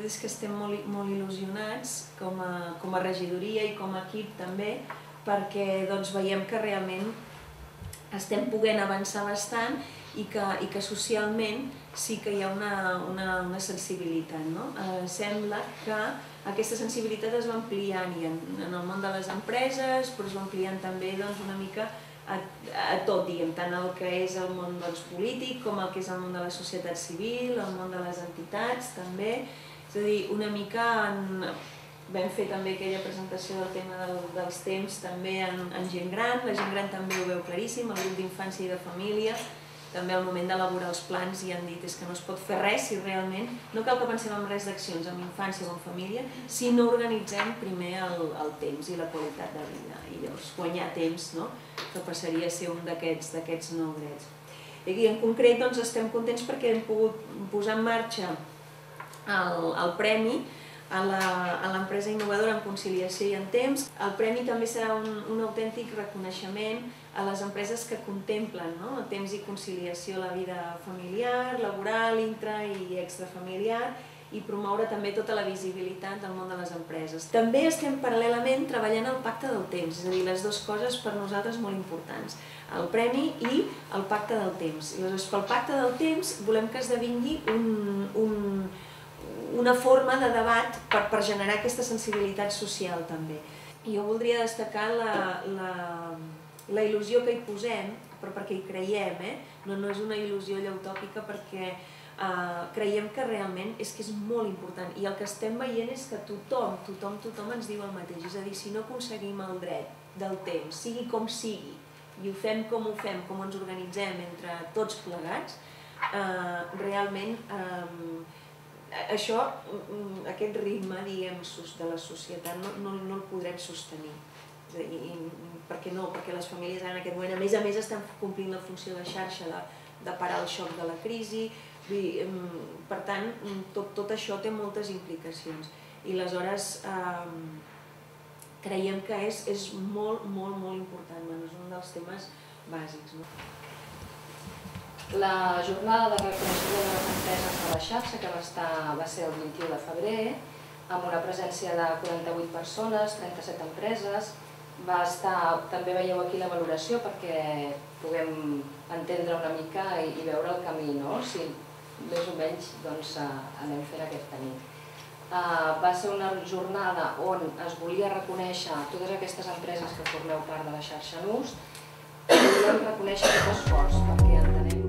veritat és que estem molt il·lusionats com a regidoria i com a equip també, perquè veiem que realment estem podent avançar bastant i que socialment sí que hi ha una sensibilitat. Sembla que aquesta sensibilitat es va ampliant en el món de les empreses, però es va ampliant també una mica a tot, tant el que és el món polític com el que és el món de la societat civil, el món de les entitats també. És a dir, una mica vam fer també aquella presentació del tema dels temps també en gent gran, la gent gran també ho veu claríssim, el grup d'infància i de família, també al moment d'elaborar els plans i han dit que no es pot fer res si realment, no cal que pensem en res d'accions en infància o en família, si no organitzem primer el temps i la qualitat de vida i llavors guanyar temps, que passaria a ser un d'aquests nous drets. I en concret estem contents perquè hem pogut posar en marxa el premi a l'empresa innovadora en conciliació i en temps. El premi també serà un autèntic reconeixement a les empreses que contemplen el temps i conciliació a la vida familiar, laboral, intra i extrafamiliar i promoure també tota la visibilitat del món de les empreses. També estem paral·lelament treballant el pacte del temps, és a dir, les dues coses per nosaltres molt importants, el premi i el pacte del temps. I llavors, pel pacte del temps volem que esdevingui una forma de debat per generar aquesta sensibilitat social també. Jo voldria destacar la il·lusió que hi posem, però perquè hi creiem, no és una il·lusió allò utòpica, perquè creiem que realment és molt important i el que estem veient és que tothom ens diu el mateix, és a dir, si no aconseguim el dret del temps, sigui com sigui, i ho fem, com ens organitzem entre tots plegats, realment aquest ritme de la societat no el podrem sostenir. Per què no? Perquè les famílies en aquest moment, a més estan complint la funció de xarxa de parar el xoc de la crisi. Per tant, tot això té moltes implicacions. I aleshores creiem que és molt important, és un dels temes bàsics. La jornada de reconeixement de les empreses de la xarxa, que va ser el 21 de febrer, amb una presència de 48 persones, 37 empreses, també veieu aquí la valoració perquè puguem entendre una mica i veure el camí, si més o menys anem fent aquest camí. Va ser una jornada on es volia reconèixer totes aquestes empreses que formeu part de la xarxa NUS i volíem reconèixer aquest esforç perquè entenem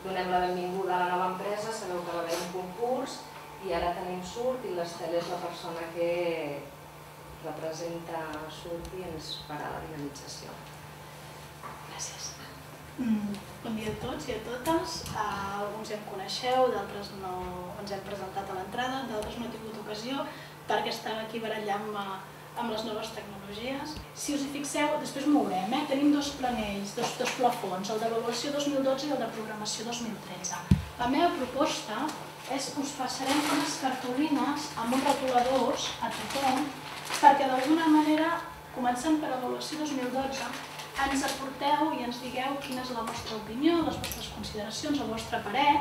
donem la benvinguda a la nova empresa, sabeu que va haver un concurs i ara tenim Surt i l'Estel és la persona que representa Surt i ens farà la dinamització. Gràcies. Bon dia a tots i a totes. Alguns ja em coneixeu, d'altres no ens hem presentat a l'entrada, d'altres no he tingut ocasió perquè estava aquí barallant-me amb les noves tecnologies. Si us hi fixeu, després mourem, tenim dos planells, dos plafons, el d'avaluació 2012 i el de programació 2013. La meva proposta és que us passarem unes cartolines amb uns retoladors a tothom perquè d'alguna manera, començant per avaluació 2012, ens aporteu i ens digueu quina és la vostra opinió, les vostres consideracions, el vostre parer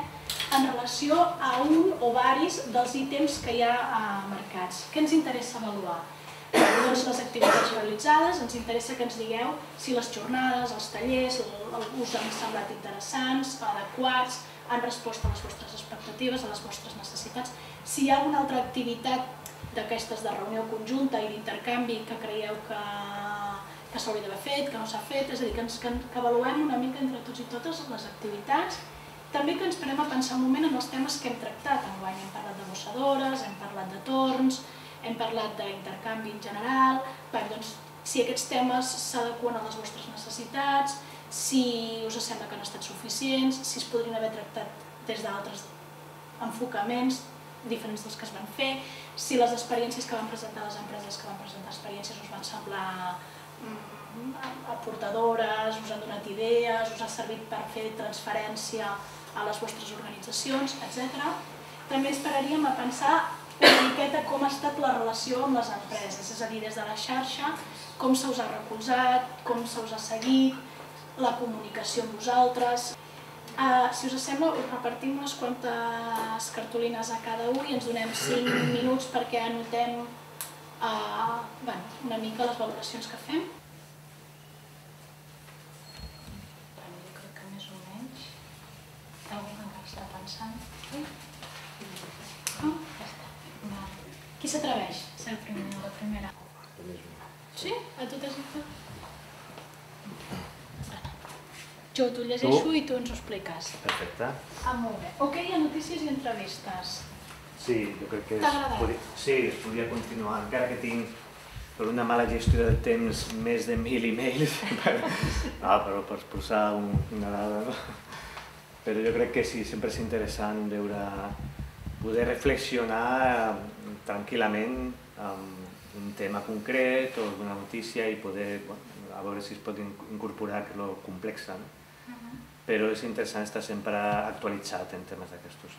en relació a un o varis dels ítems que hi ha marcats. Què ens interessa avaluar? Doncs les activitats realitzades, ens interessa que ens digueu si les jornades, els tallers, us han semblat interessants, adequats, han respost a les vostres expectatives, a les vostres necessitats. Si hi ha alguna altra activitat d'aquestes de reunió conjunta i d'intercanvi que creieu que s'hauria d'haver fet, que no s'ha fet, és a dir, que avaluem una mica entre tots i totes les activitats. També que ens parem a pensar un moment en els temes que hem tractat. Enguany hem parlat de bossadores, hem parlat de torns, hem parlat d'intercanvi en general. Doncs si aquests temes s'adequen a les vostres necessitats, si us sembla que han estat suficients, si es podrien haver tractat des d'altres enfocaments diferents dels que es van fer, si les experiències que van presentar les empreses que van presentar experiències us van semblar aportadores, us han donat idees, us ha servit per fer transferència a les vostres organitzacions, etc. També esperaríem a pensar una miqueta com ha estat la relació amb les empreses, és a dir, des de la xarxa, com se us ha recolzat, com se us ha seguit, la comunicació amb vosaltres. Si us sembla, us repartim unes quantes cartolines a cada un i ens donem 5 minuts perquè anotem una mica les valoracions que fem. Jo crec que més o menys algú que encara està pensant. Ja està. Qui s'atreveix a ser el primer o la primera? Sí? A tu t'has dit? Jo t'ho llegeixo i tu ens ho expliques. Perfecte. Molt bé. Ok, a notícies i entrevistes. Sí, jo crec que t'ha agradat? Sí, es podria continuar, encara que tinc per una mala gestió del temps més de 1000 emails, però per posar una dada, no? Però jo crec que sí, sempre és interessant poder reflexionar tranquil·lament amb un tema concret o alguna notícia i poder, a veure si es pot incorporar que és lo complex, però és interessant estar sempre actualitzat en temes d'aquestos.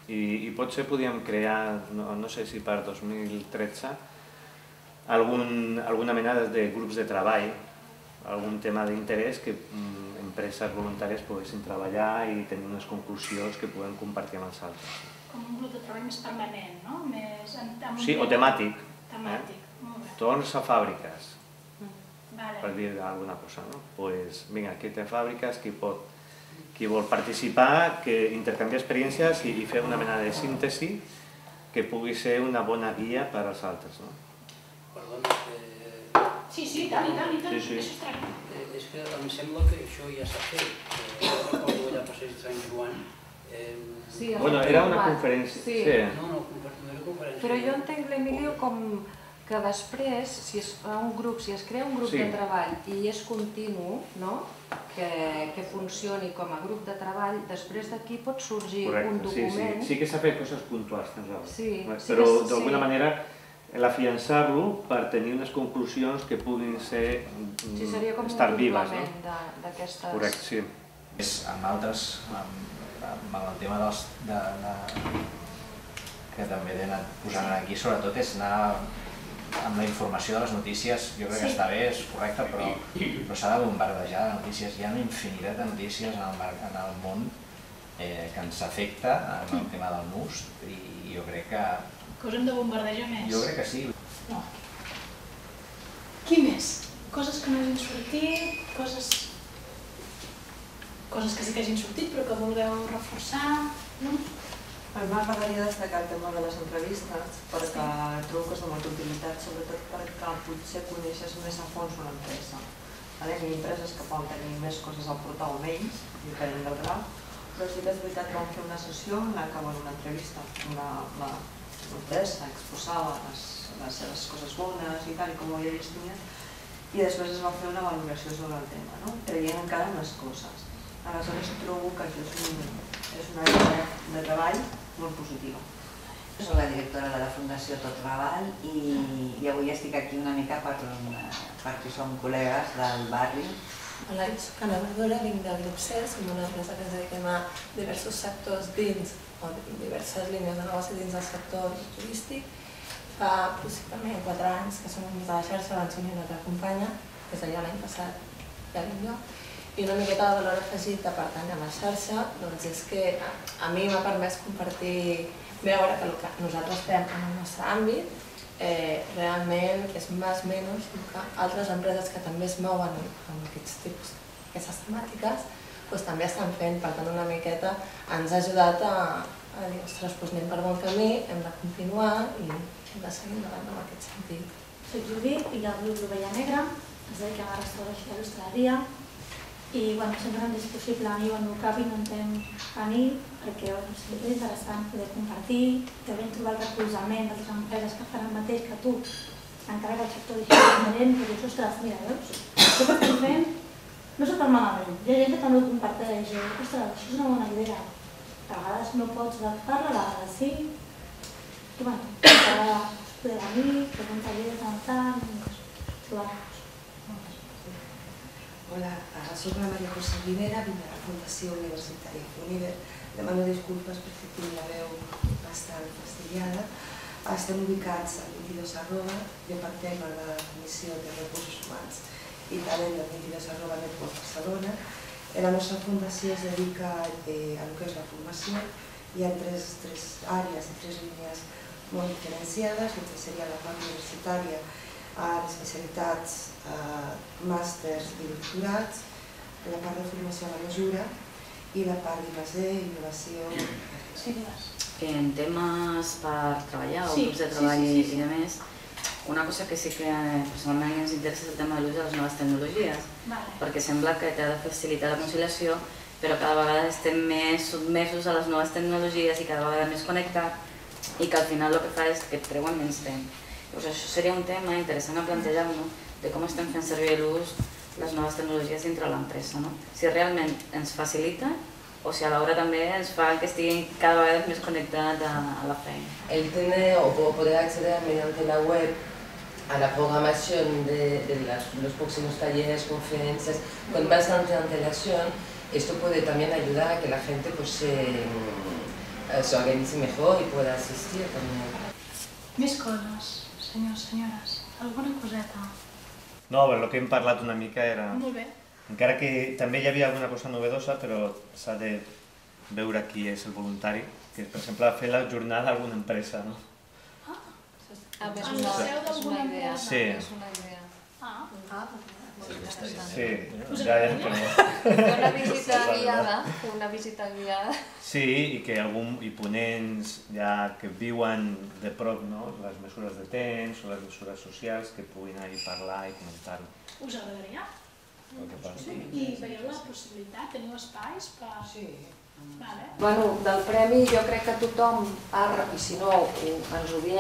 I potser podíem crear, no sé si per 2013, alguna mena de grups de treball, algun tema d'interès que empreses voluntàries poguessin treballar i tenir unes conclusions que puguem compartir amb els altres. Com un grup de treball més permanent, no? Sí, o temàtic. Temàtic, molt bé. Torns a fàbriques, per dir alguna cosa, no? Doncs, vinga, aquí té fàbriques, qui vol participar, que intercanvia experiències i fer una mena de síntesi que pugui ser una bona guia per als altres, no? Perdona, Sí, tant, això es tracta. és que em sembla que això ja s'ha fet. Jo recordo allà a Passeig de Sant Joan. Bueno, era una conferència. Sí. No era conferència. Però jo entenc, l'Emilio, com que després, si es crea un grup de treball i és continu, que funcioni com a grup de treball, després d'aquí pot sorgir un document... Sí que s'ha fet coses puntuals, però d'alguna manera l'afiançar-lo per tenir unes conclusions que puguin ser seria com un complement d'aquestes... Correcte, sí. Amb altres, amb el tema que també he anat posant aquí, sobretot és anar amb la informació de les notícies. Jo crec que està bé, és correcte, però s'ha de bombardejar de notícies. Hi ha una infinitat de notícies en el món que ens afecta en el tema del nus i jo crec que... Que us hem de bombardejar més? Jo crec que sí. No. Qui més? Coses que no hagin sortit, coses que sí que hagin sortit però que vulgueu reforçar, no? A mi m'agradaria destacar el tema de les entrevistes perquè trobo que és de molta utilitat, sobretot perquè potser coneixes més a fons una empresa. Hi ha empreses que poden tenir més coses a portar o menys, depèn del grau, però sí que és veritat que vam fer una sessió en què vam una entrevista amb l'empresa, exposava les seves coses bones i tal, com ho havia gestionat, i després es va fer una valoració sobre el tema, traient encara més coses. Aleshores trobo que això és una àrea de treball molt positiva. Soc la directora de la Fundació Tot Raval i avui estic aquí una mica perquè som col·legues del barri. Hola, soc Anna Verdora, vinc del grup CES, som una empresa que ens dediquem a diversos sectors dins o diverses línies de negoci dins del sector turístic. Fa possiblement 4 anys que som dins de la xarxa, abans una altra companya, des d'allà l'any passat ja vinc jo. I una miqueta de valor afegit de pertany a la xarxa és que a mi m'ha permès compartir, veure que el que nosaltres fem en el nostre àmbit realment és més o menys que altres empreses que també es mouen en aquestes temàtiques també estan fent. Per tant, una miqueta ens ha ajudat a dir, ostres, anem per bon camí, hem de continuar i hem de seguir endavant en aquest sentit. Soc Judit, i del grup L'Ovella Negra, ens dediquem a restauració i hostaleria. I sempre ens és possible venir al meu cap i no intentem venir perquè és interessant poder compartir, també trobar el recolzament d'altres empreses que fan el mateix que tu encara que el sector digital és diferent, però dius, ostres, mira, veus? Això que estem fent no és tan malament. Hi ha gent que també ho comparteix, ostres, això és una bona idea. A vegades no pots adaptar-la, a vegades sí. I bueno, encara poder venir, fer un taller de tant, trobar-nos. Hola, soc la Maria José Rivera, vinc de la Fundació Universitària Univer. Demano disculpes perquè tinc la veu bastant fastidiada. Estem ubicats al 22@, jo pertenc a la Comissió de Recursos Humans i Talent del 22@Network Barcelona. La nostra fundació es dedica a lo que és la formació. Hi ha tres àrees i tres línies molt diferenciades, el que seria la part universitària, les especialitats, màsters i doctorats, la part de formació a la mesura i la part d'I+D, innovació. En temes per treballar o grups de treball i de més, una cosa que sí que personalment ens interessa és el tema de l'ús de les noves tecnologies, perquè sembla que t'ha de facilitar la conciliació, però cada vegada estem més sotmesos a les noves tecnologies i cada vegada més connectats i que al final el que fa és que et treuen menys temps. Doncs això seria un tema interessant a plantejar-nos de com estem fent servir l'ús les noves tecnologies dintre l'empresa, no? Si realment ens facilita o si alhora també ens fa que estiguin cada vegada més connectats a la feina. El tener o poder acceder mediante la web a la programación de los próximos talleres, conferencias, con bastante antelación, esto puede también ayudar a que la gente pues, se organice mejor y pueda asistir también. Més coses, senyors, senyores. Alguna coseta? No, el que hem parlat una mica era... Molt bé. Encara que també hi havia alguna cosa novedosa, però s'ha de veure qui és el voluntari, que és, per exemple, fer la jornada a alguna empresa, no? És una idea. Sí. Sí, ja que no. Una visita guiada. Sí, i que hi ponents ja que viuen de prop les mesures de temps o les mesures socials que puguin anar parlar i comentar-ho. Us agradaria? I veieu la possibilitat? Teniu espais per... Sí. Bueno, del premi jo crec que tothom, i si no ens ho dieu,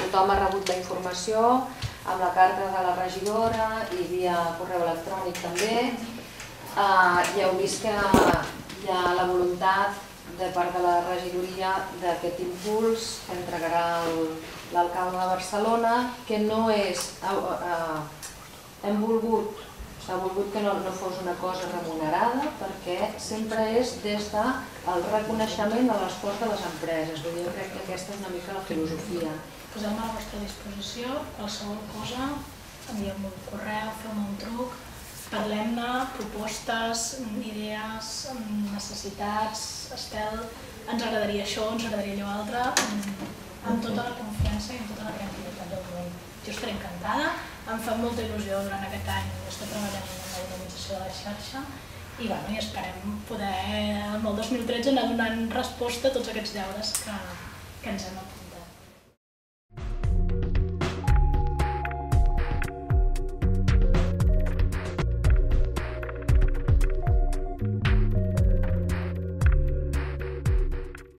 tothom ha rebut la informació amb la carta de la regidora i via correu electrònic també. Ja heu vist que hi ha la voluntat de part de la regidoria d'aquest impuls que entregarà l'alcalde de Barcelona, que no és... S'ha volgut que no fos una cosa remunerada perquè sempre és des del reconeixement de l'esforç de les empreses. Jo crec que aquesta és una mica la filosofia. Poseu-me a la vostra disposició, qualsevol cosa, envieu-me un correu, feu-me un truc, parlem-ne, propostes, idees, necessitats, Estel, ens agradaria això, ens agradaria allò altre, amb tota la confiança i amb tota la tranquil·litat del món. Jo estaré encantada, em fa molta il·lusió durant aquest any estar treballant en la organització de la xarxa i esperem poder, el 2013, anar donant resposta a tots aquests deures que ens hem apuntat.